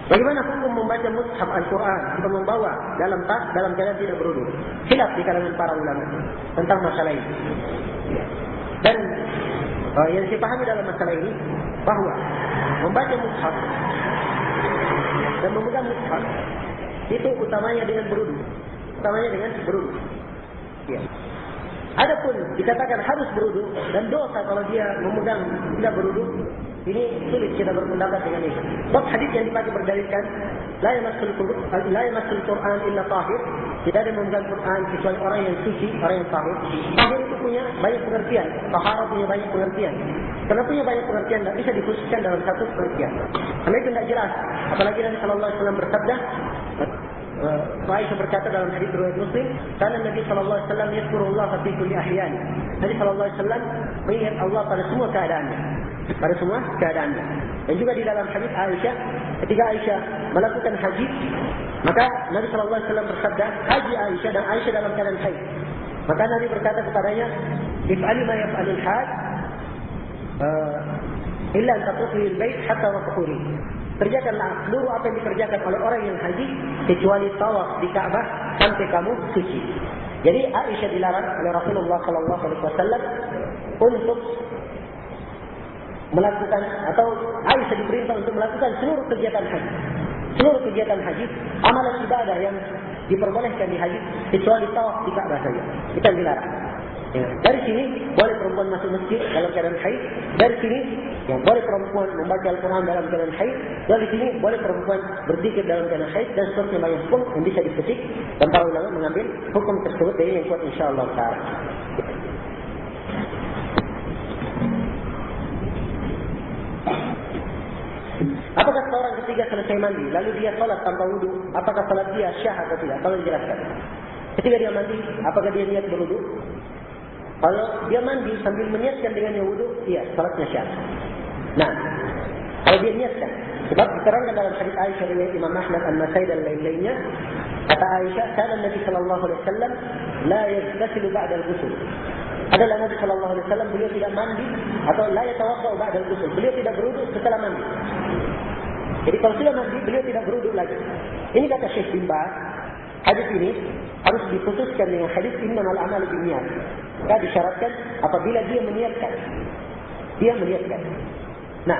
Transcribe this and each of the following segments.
Bagaimana hukum membaca mushaf Al-Quran atau membawa dalam tas dalam keadaan tidak berwudu? Khilaf di kalangan para ulama tentang masalah ini. Dan yang saya pahami dalam masalah ini bahwa membaca mushaf dan memegang mushaf itu utamanya dengan berwudu. Utamanya dengan berwudu. Ya. Adapun dikatakan harus berwudu dan dosa kalau dia memegang tidak berwudu, ini sulit kita berpendapat dengan ini. Sebab hadis yang dipakai berdalilkan la yamassul Quran illa tahir, tidak ada memegang Quran kecuali orang yang suci, orang yang tahir. Tahir itu punya banyak pengertian, taharah punya banyak pengertian. Karena punya banyak pengertian, tidak bisa dikhususkan dalam satu pengertian. Karena itu tidak jelas. Apalagi Nabi sallallahu alaihi wasallam bersabda, Aisyah berkata dalam hadis riwayat Muslim, karena Nabi sallallahu alaihi wasallam yazkurullah fi kulli ahyan. Nabi sallallahu alaihi wasallam mengingat Allah pada semua keadaannya. Pada semua keadaannya. Dan juga di dalam hadis Aisyah, ketika Aisyah melakukan haji, maka Nabi sallallahu alaihi wasallam bersabda, haji Aisyah dan Aisyah dalam keadaan haid. Maka Nabi berkata kepadanya, if'ali ma yaf'alul hajj illa an tatufi al-bait hatta waqturi. Kerjakanlah seluruh apa yang dikerjakan oleh orang yang haji kecuali tawaf di Ka'bah sampai kamu suci. Jadi Aisyah dilarang oleh Rasulullah sallallahu alaihi wasallam untuk melakukan, atau Aisyah diperintah untuk melakukan seluruh kegiatan haji. Seluruh kegiatan haji, amalan ibadah yang diperbolehkan di haji kecuali tawaf di Ka'bah saja. Kita dilarang. Ya. Dari sini boleh perempuan masuk masjid dalam keadaan haid. Dari sini ya, boleh perempuan membaca Al-Quran dalam keadaan haid. Dari sini boleh perempuan berzikir dalam keadaan haid, dan seterusnya banyak hukum yang bisa dipetik. Dan para ulama mengambil hukum tersebut dari yang kuat insyaAllah ta'ala. Apakah seorang ketika selesai mandi lalu dia salat tanpa wudu, apakah salat dia syah atau tidak? Tolong jelaskan. Ketika dia mandi, apakah dia niat berwudu? Kalau dia mandi sambil meniatkan dengannya wudu, iya, salatnya syah. Nah, kalau dia niatkan, sebab diterangkan dalam hadis Aisyah riwayat Imam Ahmad An-Nasai dan lain-lainnya, kata Aisyah, kana Nabi sallallahu alaihi wasallam la yaghtasilu ba'da al-ghusl. Adalah Nabi sallallahu alaihi wasallam beliau tidak mandi atau la yatawaddau ba'da al-ghusl. Beliau tidak berwudu setelah mandi. Jadi kalau sudah mandi, beliau tidak berwudu lagi. Ini kata Syekh bin Baz, hadis ini harus diputuskan dengan hadis innamal a'malu binniyat. Maka disyaratkan apabila dia meniatkan. Dia meniatkan. Nah,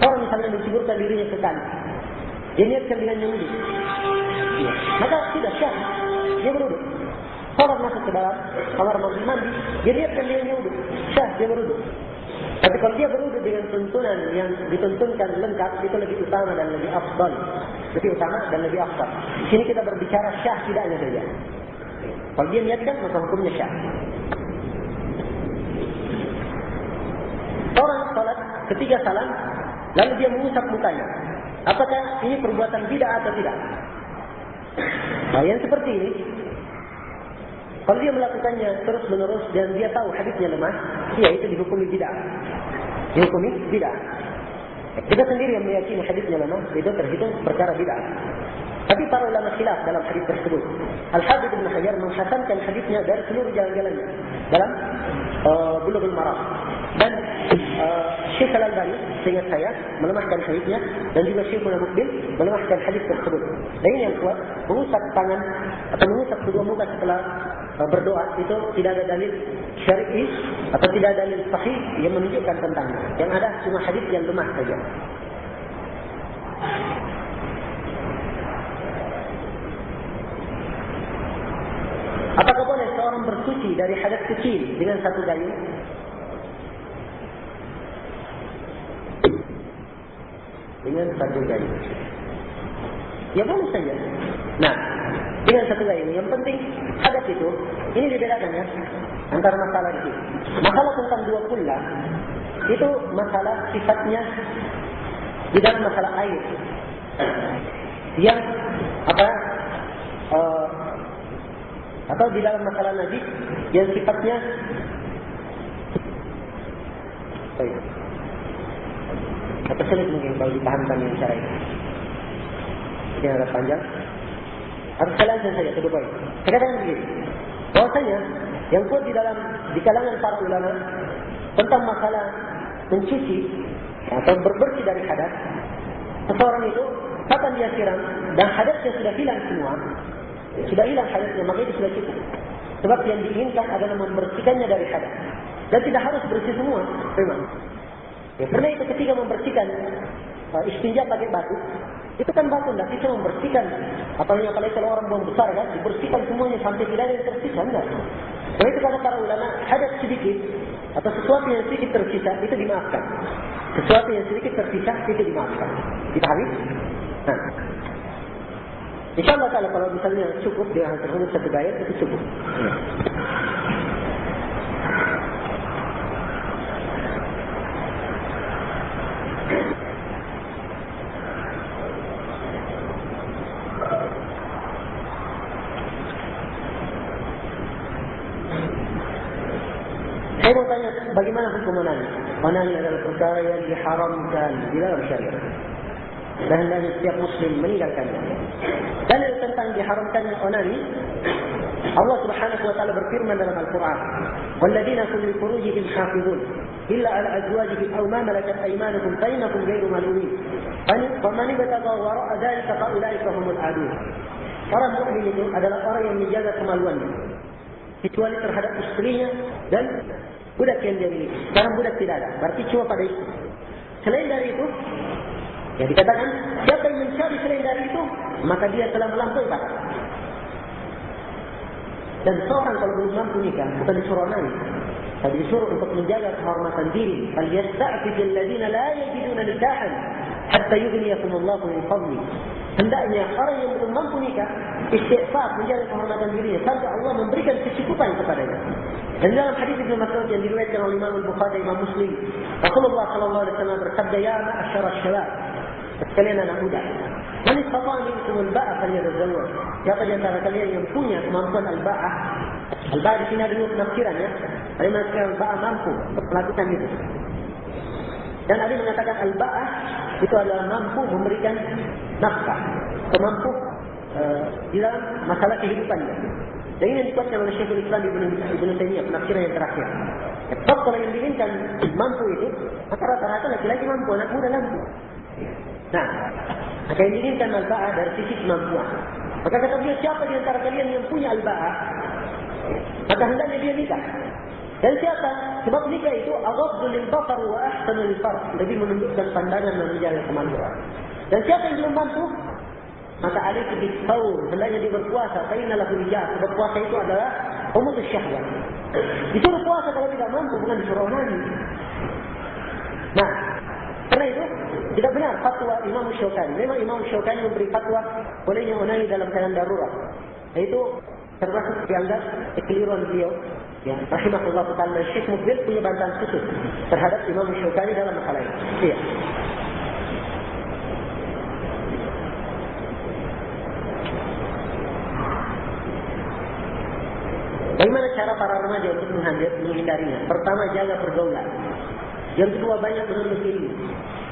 orang misalnya mencuburkan dirinya ke kanan, dia niatkan dengan wudu. Ya. Maka tidak syah, dia berwudu. Salat masuk ke dalam kamar mandi, dia niatkan dengan wudu. Syah, dia berwudu. Tapi kalau dia berwudu dengan tuntunan yang dituntunkan lengkap, itu lebih utama dan lebih afdal. Lebih utama dan lebih afdal. Di sini kita berbicara syah tidaknya saja. Kalau dia niatkan, maka hukumnya syah. Orang salat ketika salam, lalu dia mengusap mukanya. Apakah ini perbuatan bid'ah atau tidak? Nah, yang seperti ini, kalau dia melakukannya terus menerus dan dia tahu hadisnya lemah, ya itu dihukumi bid'ah. Dihukumi bid'ah. Kita sendiri yang meyakini hadisnya lemah, itu terhitung perkara bid'ah. Tapi para ulama khilaf dalam hadis tersebut. Al-Hafidz Ibnu Hajar menghasankan hadisnya dari seluruh jalan-jalannya dalam Bulughul Maram. Dan Syekh Al-Albani seingat saya melemahkan hadisnya, dan juga Syekh Al-Muqbil melemahkan hadis tersebut. Dan ini yang kuat, mengusap tangan atau mengusap kedua muka setelah berdoa itu tidak ada dalil syar'i atau tidak ada dalil sahih yang menunjukkan tentangnya. Yang ada cuma hadis yang lemah saja. Apakah boleh seorang bersuci dari hadas kecil dengan satu gayung? Dengan satu gayung. Ya boleh saja. Nah, dengan satu gayung. Yang penting hadas itu, ini dibedakan ya antara masalah itu. Masalah tentang dua kullah itu masalah sifatnya di dalam masalah air. Yang atau di dalam masalah najis yang sifatnya atau sulit mungkin kalau dipahamkan yang cara ini. Ini agak panjang. Harus kalian saja kedua poin. Saya katakan begini, bahwasanya yang kuat di kalangan para ulama tentang masalah mencuci atau berbersih dari hadas, seseorang itu kapan dia siram dan hadatnya sudah hilang semua, sudah hilang hadatnya, maka itu sudah cukup. Sebab yang diinginkan adalah membersihkannya dari hadas. Dan tidak harus bersih semua, memang. Ya, karena itu ketika membersihkan istinja pakai batu, itu kan batu tidak bisa membersihkan. Apalagi kalau orang buang besar kan, dibersihkan semuanya sampai tidak ada yang tersisa, enggak. Karena itu kata para ulama, hadas sedikit atau sesuatu yang sedikit tersisa itu dimaafkan. Sesuatu yang sedikit tersisa itu dimaafkan. Dipahami? Nah, InsyaAllah kalau misalnya cukup dengan hal tersebut satu gaya itu cukup. Saya mau tanya, bagaimana hukum onani? Onani adalah perkara yang diharamkan di dalam syariat. Dan hendaknya setiap muslim meninggalkannya. Dalil tentang diharamkannya onani, Allah Subhanahu wa taala berfirman dalam Al-Qur'an, "Walladzina hum li furujihim hafizun illa 'ala azwajihim aw ma malakat aymanuhum fa innakum ghairu malumin. Faman ibtagha wara'a dzalika fa ulaika humul 'adun." Orang mukmin itu adalah orang yang menjaga kemaluannya, kecuali terhadap istrinya dan budak yang dia miliki. Sekarang budak tidak ada, berarti cuma pada istri. Selain dari itu, ya dikatakan siapa yang mencari selain dari itu, maka dia telah melampaui batas. Dan seorang kalau belum mampu nikah, bukan disuruh onani, tapi disuruh untuk menjaga kehormatan diri. Falyasta'fifil ladzina la yajiduna nikahan hatta yughniyahumullahu min fadli. Hendaknya orang yang belum mampu nikah istighfar, menjaga kehormatan dirinya sampai Allah memberikan kecukupan kepadanya. Dan dalam hadis Ibnu Mas'ud yang diriwayatkan oleh Imam Al-Bukhari dan Imam Muslim, Rasulullah sallallahu alaihi wasallam bersabda, "Ya ma'asyara syabab, sekalian anak muda, man istata'a minkum al-ba'a falyatazawwaj." Siapa di antara kalian yang punya kemampuan al-ba'ah? Al-ba'ah di sini ada dua penafsiran ya. Ada yang mengatakan al-ba'ah mampu untuk melakukan itu. Dan ada yang mengatakan al-ba'ah itu adalah mampu memberikan nafkah, mampu di dalam masalah kehidupannya. Dan ini yang dikuatkan oleh Syekhul Islam Ibnu Taimiyah, penafsiran yang terakhir. Sebab kalau yang diinginkan mampu itu, maka rata-rata laki-laki mampu, anak muda mampu. Nah, maka yang diinginkan al-ba'ah dari sisi kemampuan. Maka kata beliau, siapa di antara kalian yang punya al-ba'ah, maka hendaknya dia nikah. Dan siapa? Sebab nikah itu aghaddu lil basar wa ahsanu lil farj, lebih menundukkan pandangan dan menjaga kemaluan. Dan siapa yang belum mampu, maka alaihi bis-shaum, hendaknya dia berpuasa. Fa inna lahu wijah, sebab puasa itu adalah umutus syahwat. Disuruh puasa kalau tidak mampu, bukan disuruh onani. Nah, karena itu tidak benar fatwa Imam Syaukani. Memang Imam Syaukani memberi fatwa bolehnya onani dalam keadaan darurat. Itu termasuk dianggap kekeliruan beliau. Ya, rahimahullah ta'ala. Syekh Mukbil punya bantahan khusus terhadap Imam Syaukani dalam masalah ini. Iya. Bagaimana cara para remaja untuk menghindarinya? Pertama, jaga pergaulan. Yang kedua, banyak menuntut ilmu.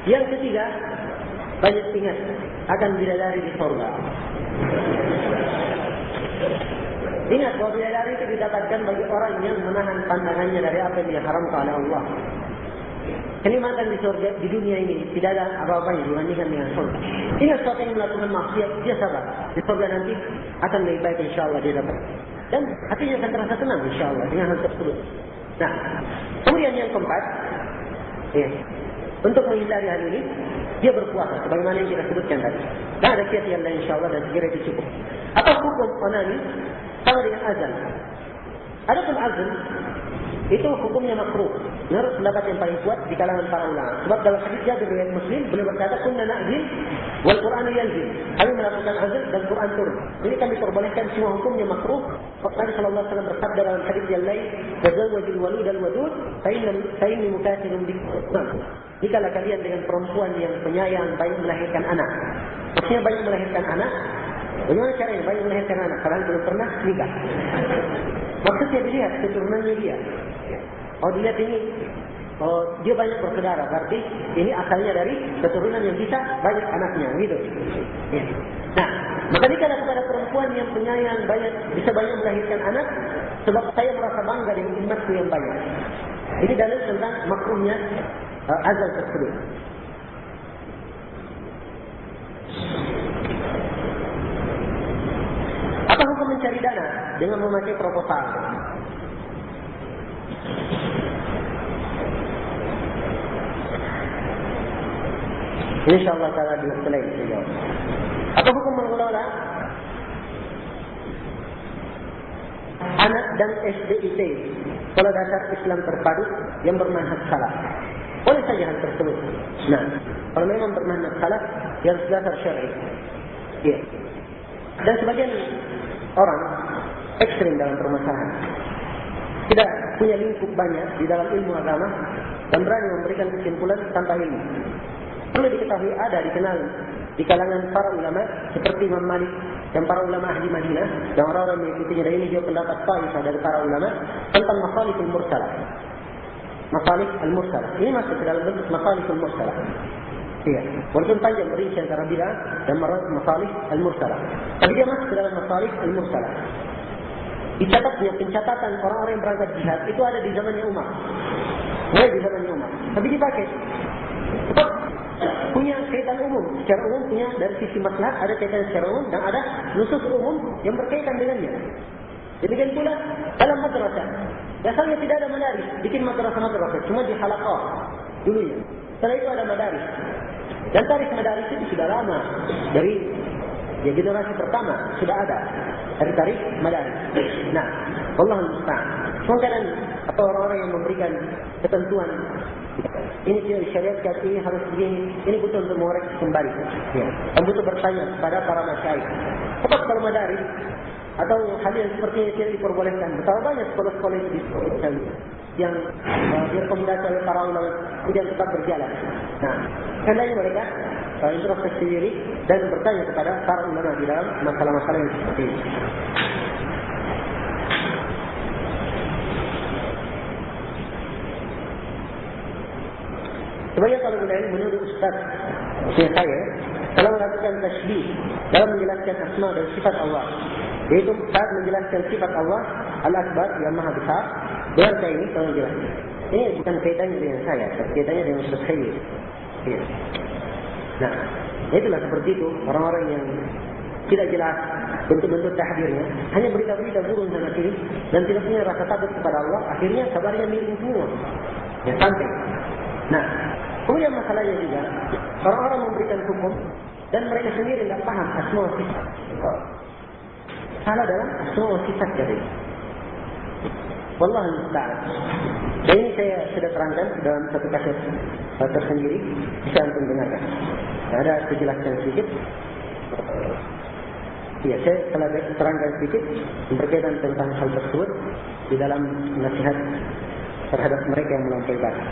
Yang ketiga, banyak ingat akan bidadari di surga. Ingat bahwa bidadari itu didapatkan bagi orang yang menahan pandangannya dari apa yang diharamkan oleh Allah. Kenikmatan di surga di dunia ini tidak ada apa-apanya dibandingkan dengan surga. Ingat seorang yang melakukan maksiat, dia sabar. Di surga nanti akan lebih baik, insyaAllah dia dapat. Dan hatinya akan terasa tenang, insyaAllah dengan hal tersebut. Nah, kemudian yang keempat, ya, untuk menghindari hal ini, dia berpuasa, sebagaimana yang kita sebutkan tadi. Dan ada kiat yang lain, insyaAllah, dan segera itu cukup. Apa hukum onani? Sama dengan azan. Adapun azan, itu hukumnya makruh. Menurut pendapat yang paling kuat di kalangan para ulama. Sebab dalam hadis Jabir riwayat Muslim, beliau berkata, "Kunna na'zin wal Qur'anu yanzil." Kami melakukan azan dan Quran turun. Ini kan diperbolehkan, semua hukumnya makruh. Nabi sallallahu alaihi wasallam bersabda dalam hadis yang lain, "Tazawwajul walud al wadud, fa inni mukathirun bikum." Jikalau kalian dengan perempuan yang penyayang, baik melahirkan anak. Maksudnya baik melahirkan anak. Bagaimana caranya baik melahirkan anak? Kalian belum pernah nikah. Maksudnya dilihat keturunannya dia. Oh, dilihat ini, oh, dia banyak bersaudara, berarti ini asalnya dari keturunan yang bisa banyak anaknya, gitu. Ya. Nah, maka jika ada kepada perempuan yang penyayang, bisa banyak melahirkan anak, sebab saya merasa bangga dengan umatku yang banyak. Ini dalil tentang makruhnya azan tersebut. pidana dengan memakai proposal. InsyaAllah ta'ala di waktu lain. Apa hukum mengelola anak dan SDIT sekolah dasar Islam terpadu yang bermanhaj salaf? Boleh saja hal tersebut. Nah, kalau memang bermanhaj salaf yang dasar syar'i. Ya. Dan sebagian orang ekstrim dalam permasalahan, tidak punya lingkup banyak di dalam ilmu agama dan berani memberikan kesimpulan tanpa ilmu. Perlu diketahui ada dikenal di kalangan para ulama seperti Imam Malik dan para ulama ahli Madinah dan orang-orang mengikutinya, dan ini juga pendapat Taifah dari para ulama tentang masalihul mursalah. Masalih al-mursalah ini masuk ke dalam bentuk masalihul mursalah. Iya, walaupun panjang berinci antara bid'ah dan masalih al-mursalah, tapi dia masuk ke dalam masalih al-mursalah. Dicatatnya pencatatan orang-orang yang berangkat jihad itu ada di zamannya Umar, mulai di zamannya Umar, tapi dipakai sebab punya kaitan umum. Secara umum punya dari sisi maslahat ada kaitan secara umum dan ada nusus umum yang berkaitan dengannya. Demikian pula dalam madrasah. Biasanya tidak ada madaris, bikin madrasah-madrasah cuma di halaqah dulunya. Setelah itu ada madaris. Dan tarikh madaris itu sudah lama, dari generasi pertama sudah ada dari tarikh madaris. Nah, Wallahul musta'an. Kadang atau orang-orang yang memberikan ketentuan ini syariat ini harus begini, ini butuh untuk mengoreksi kembali. Ya. Dan butuh bertanya kepada para masyayikh. Sebab kalau madaris atau hal yang seperti ini tidak diperbolehkan. Betapa banyak sekolah-sekolah itu disebutkan yang direkomendasi oleh para ulama kemudian tetap berjalan. Nah, hendaknya mereka introspeksi diri dan bertanya kepada para ulama di dalam masalah-masalah yang seperti ini. Sebenarnya kalau menurut Ustaz saya, kalau melakukan tasybih dalam menjelaskan asma dan sifat Allah, yaitu saat menjelaskan sifat Allah Al-Akbar yang Maha Besar, benarkah ini kalau menjelaskan? Ini bukan kaitannya dengan saya, kaitannya dengan Ustaz saya. Ya. Nah, itulah seperti itu orang-orang yang tidak jelas bentuk-bentuk tahdirnya, hanya berita-berita burung sana sini dan tidak punya rasa takut kepada Allah, akhirnya kabarnya miring semua. Ya, sampai. Nah, kemudian masalahnya juga orang-orang memberikan hukum dan mereka sendiri tidak paham asma wa sifat. Salah dalam asma wa sifat jadi. Wallahul musta'an. Dan ini saya sudah terangkan dalam satu kasus tersendiri, bisa antum dengarkan. Ada penjelasan sedikit. Ya, saya telah terangkan sedikit berkaitan tentang hal tersebut di dalam nasihat terhadap mereka yang melampaui batas.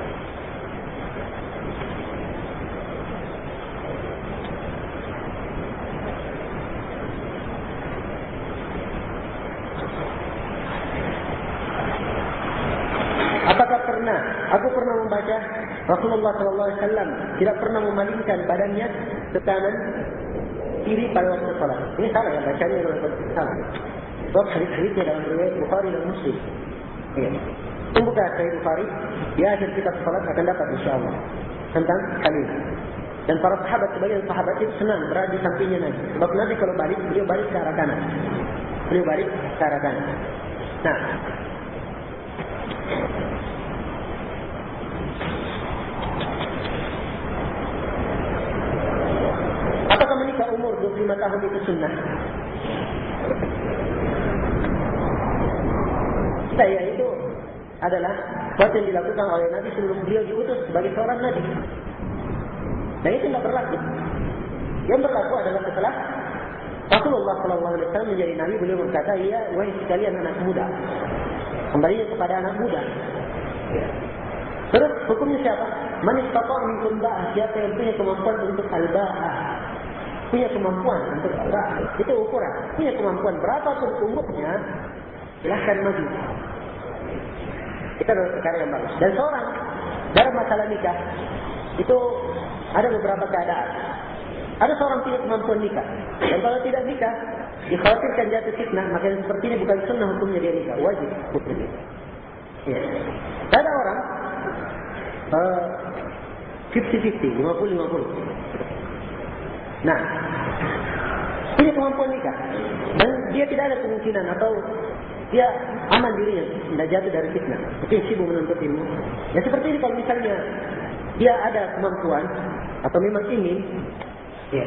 Aku pernah membaca Rasulullah SAW tidak pernah memalingkan badannya ke kanan kiri pada waktu salat. Ini salah ya, bacanya salah. Sebab hadis-hadisnya dalam riwayat Bukhari dan Muslim. Ya. Buka Sahih Bukhari, di akhir kitab salat akan dapat insyaAllah tentang hal ini. Dan para sahabat, sebagian sahabat itu senang berada di sampingnya Nabi. Sebab Nabi kalau balik, beliau balik ke arah kanan. Beliau balik ke arah kanan. Nah, apakah menikah umur 25 tahun itu sunnah? Saya itu adalah sesuatu yang dilakukan oleh Nabi sebelum beliau diutus sebagai seorang Nabi. Dan itu tidak berlaku. Yang berlaku adalah setelah Rasulullah SAW menjadi Nabi, beliau berkata, ya, wahai sekalian anak muda, kembalinya kepada anak muda. Terus hukumnya siapa? Man istata' minkum ba'ah, siapa yang punya kemampuan untuk al-ba'ah, punya kemampuan untuk al-ba'ah, itu ukuran. Punya kemampuan berapapun umurnya, silahkan maju. Kita adalah perkara yang bagus. Dan seorang dalam masalah nikah itu ada beberapa keadaan. Ada seorang tidak kemampuan nikah, dan kalau tidak nikah dikhawatirkan jatuh fitnah, maka yang seperti ini bukan sunnah hukumnya dia nikah, wajib hukumnya. Ya. Ada orang 50-50, 50-50. Nah, punya kemampuan nikah. Dan dia tidak ada kemungkinan atau dia aman dirinya, tidak jatuh dari fitnah. Mungkin sibuk menuntut ilmu. Ya seperti ini kalau misalnya dia ada kemampuan atau memang ingin ya,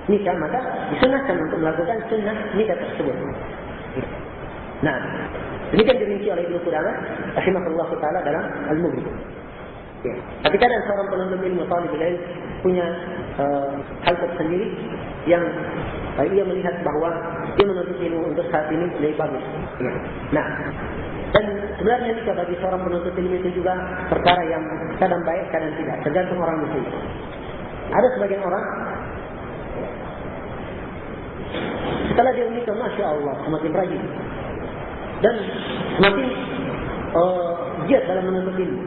nikah, maka disunahkan untuk melakukan sunnah nikah tersebut. Nah, demikian dirinci oleh Ibnu Qudamah rahimahullah taala dalam Al-Mughni. Ya. Tapi kadang seorang penuntut ilmu talibul ilm punya hal tersendiri yang ia melihat bahawa dia menuntut ilmu untuk saat ini lebih bagus. Ya. Nah, dan sebenarnya nikah bagi seorang penuntut ilmu itu juga perkara yang kadang baik, kadang tidak, tergantung orang itu. Ada sebagian orang setelah dia menikah, masya Allah, semakin rajin dan semakin giat dalam menuntut ilmu.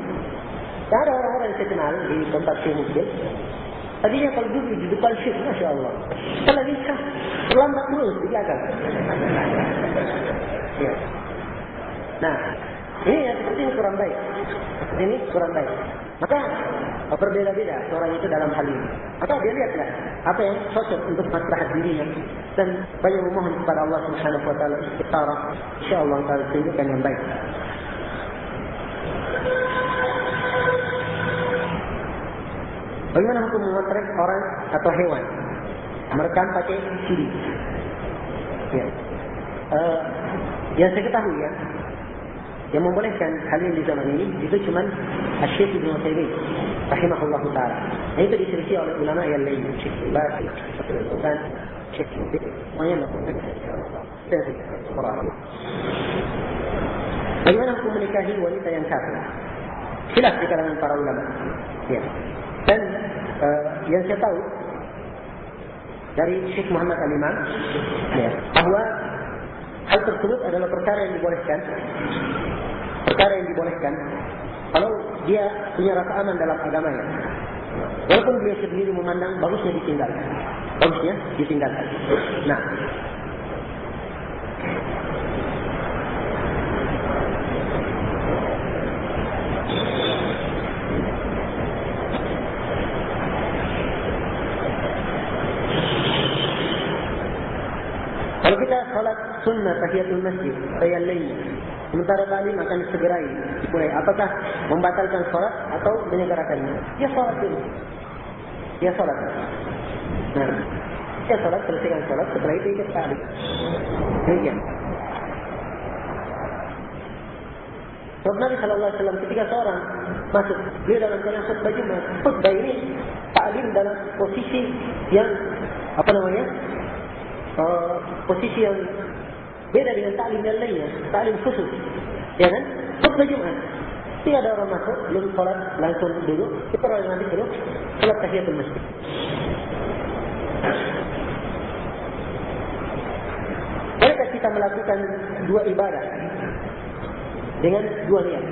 Dan ada orang-orang yang saya kenal di tempat saya mungkin, tadinya kalau duduk di depan syekh, masya Allah, setelah nikah terlambat terus di belakang. Ya. Nah, ini yang seperti ini kurang baik. Ini kurang baik. Maka berbeda-beda seorang itu dalam hal ini. Maka dia lihatlah apa yang cocok untuk maslahat dirinya dan banyak memohon kepada Allah Subhanahu wa taala istiqamah. Insyaallah taala tunjukkan yang baik. Bagaimana hukum memotret orang atau hewan? Merekam pakai CD. Ya. Yang saya ketahui ya, yang membolehkan hal ini di zaman ini itu cuma Syekh Ibnu Utsaimin rahimahullah taala. Nah, itu diselisih oleh ulama yang lain, Syekh Baqi dan Syekh Muhammad. Bagaimana hukum menikahi wanita yang kafir? Khilaf di kalangan para ulama. Ya. Dan yang saya tahu dari Syekh Muhammad Al-Imam ya, bahwa hal tersebut adalah perkara yang dibolehkan. Perkara yang dibolehkan kalau dia punya rasa aman dalam agamanya. Walaupun dia sendiri memandang bagusnya ditinggalkan. Bagusnya ditinggalkan. Nah, kalau kita salat sunnah tahiyatul masjid, tahiyat lainnya, sementara taklim akan disegerai, dimulai. Apakah membatalkan salat atau menyegerakannya? Dia salat dulu. Dia salat. Nah, dia salat, selesaikan salat, setelah itu ikut taklim. Demikian. Sebab Nabi SAW ketika seorang masuk, beliau dalam keadaan khutbah Jumat. Khutbah ini taklim dalam posisi yang posisi yang beda dengan taklim yang lainnya, taklim khusus, ya kan? Khutbah Jumat, tidak ada orang masuk, belum sholat langsung dulu, kita orang nanti dulu sholat tahiyatul masjid. Bolehkah kita melakukan dua ibadah dengan dua niat?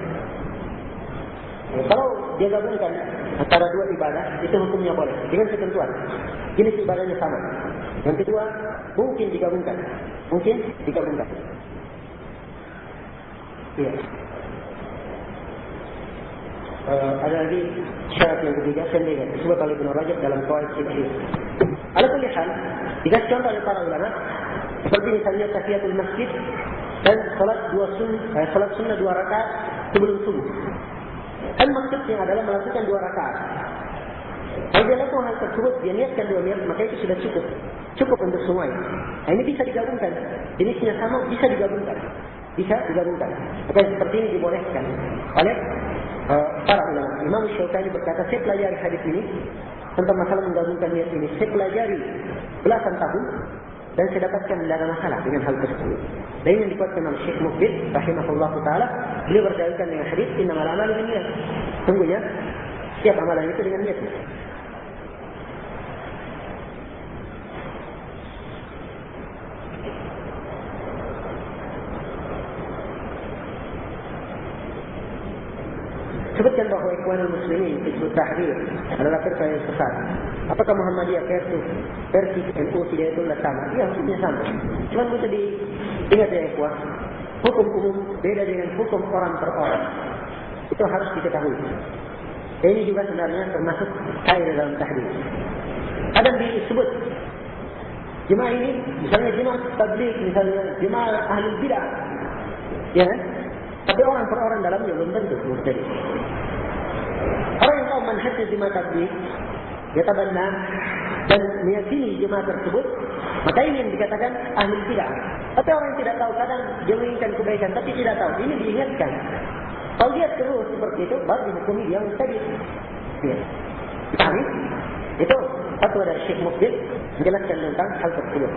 Ya, kalau dia gabungkan antara dua ibadah, itu hukumnya boleh dengan ketentuan jenis ibadahnya sama. Yang kedua, mungkin digabungkan. Mungkin digabungkan. Iya. Ada lagi syarat yang ketiga, sendiri disebut oleh Ibnu Rajab dalam Qawaid Fiqh. Ala kulli hal, jika contoh oleh para ulama, seperti misalnya tahiyatul masjid dan salat sunnah 2 rakaat sebelum subuh. Kan maksudnya adalah melakukan 2 rakaat. Kalau dia lakukan hal tersebut, dia niatkan 2 niat, maka itu sudah cukup. Cukup untuk semuanya. Nah, ini bisa digabungkan. Jenisnya sama, bisa digabungkan. Bisa digabungkan. Maka seperti ini dibolehkan oleh para ulama. Imam Syaukani berkata, saya pelajari hadis ini tentang masalah menggabungkan niat ini. Saya pelajari belasan tahun dan saya dapatkan tidak ada masalah dengan hal tersebut. Dan ini yang dikuatkan oleh Syekh Muqbil rahimahullah ta'ala. Beliau berdalilkan dengan hadis innamal a'malu binniyat. Sungguhnya setiap amalan itu dengan niat. Sebutkan bahawa Ikhwanul Muslimin Hizbut Tahrir adalah firqah yang sesat. Apakah Muhammadiyah versi NU tidak itu sama? Ya, hukumnya sama. Cuma bisa diingat ya Ikhwan, hukum umum beda dengan hukum orang per orang. Itu harus diketahui. Dan ini juga sebenarnya termasuk kaidah dalam tahrir. Ada disebut Jemaah ini, misalnya jemaah tabligh, misalnya jemaah ahli bidah, ya kan? Tapi orang per orang dalamnya belum tentu mubtadi'. Orang yang tahu manhajnya jemaah tabligh, dia tabanna dan meyakini jemaah tersebut, maka ini yang dikatakan ahli bidah. Tapi orang yang tidak tahu, kadang dia menginginkan kebaikan tapi tidak tahu, ini diingatkan. Kalau dia terus seperti itu, baru dihukumi dia mubtadi'. Ya. Pahami? Itu fatwa dari Syekh Mukbil menjelaskan tentang hal tersebut.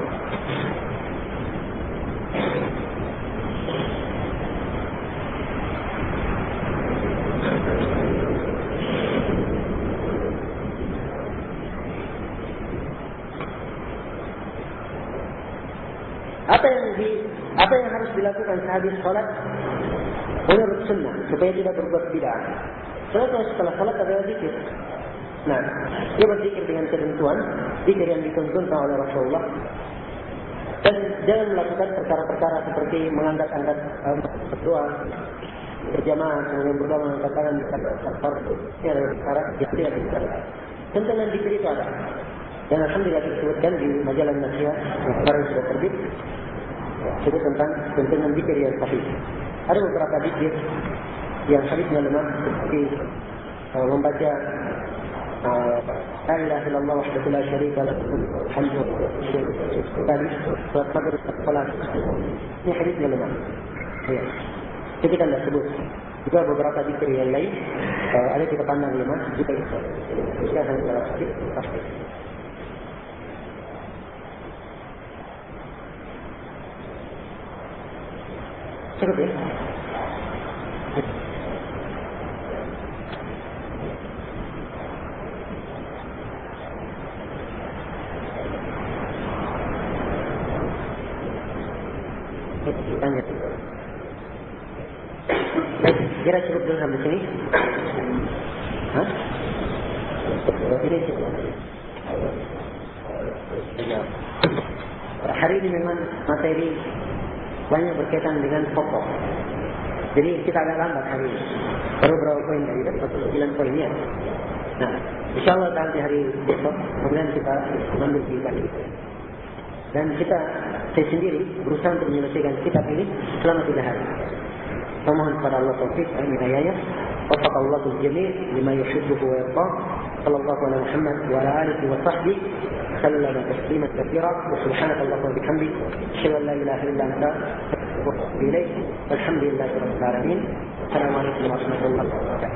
Apa yang harus dilakukan sehabis salat menurut sunnah supaya tidak berbuat bid'ah? Setelah salat ada zikir. Nah, dia berzikir dengan ketentuan zikir yang dituntunkan oleh Rasulullah, dan jangan melakukan perkara-perkara seperti mengangkat-angkat berdoa berjamaah, kemudian berdoa mengangkat tangan ini adalah perkara yang tidak dibenarkan. Tuntunan zikir itu ada, dan alhamdulillah disebutkan di majalah Nasihat yang sekarang sudah terbit, sebut tentang tuntunan zikir yang sahih. Ada beberapa zikir yang hadisnya lemah, seperti membaca La ilaha illallah wahdahu la syarika lahu alhamdulillah tadi surat maghrib salat. Ini hadisnya lemah. Ya. Kita tidak sebut. Juga beberapa zikir yang lain ada kita pandang lemah juga itu. Sekarang dalam hadis pasti. Cukup ya. Tanya. Baik, kira cukup dulu sampai sini. Hah? Ini cukup. Hari ini memang materi banyak berkaitan dengan pokok. Jadi kita agak lambat hari ini. Baru berapa poin tadi? 9 poinnya. Nah, insyaAllah nanti hari besok kemudian kita mengambil kitab ini. Dan saya sendiri berusaha untuk menyelesaikan kitab ini selama 3 hari. Memohon kepada Allah taufik dan hidayahnya. Wafaqallahu al-jami' lima yuhibbuhu wa yardah. Sallallahu alaihi Muhammad wa ala alihi wa sahbihi sallama tasliman katsiran. Wa subhanakallahumma wa bihamdik, asyhadu an la ilaha illa anta, astaghfiruka wa atubu ilaik. Walhamdulillahirabbil alamin. Assalamualaikum warahmatullahi wabarakatuh.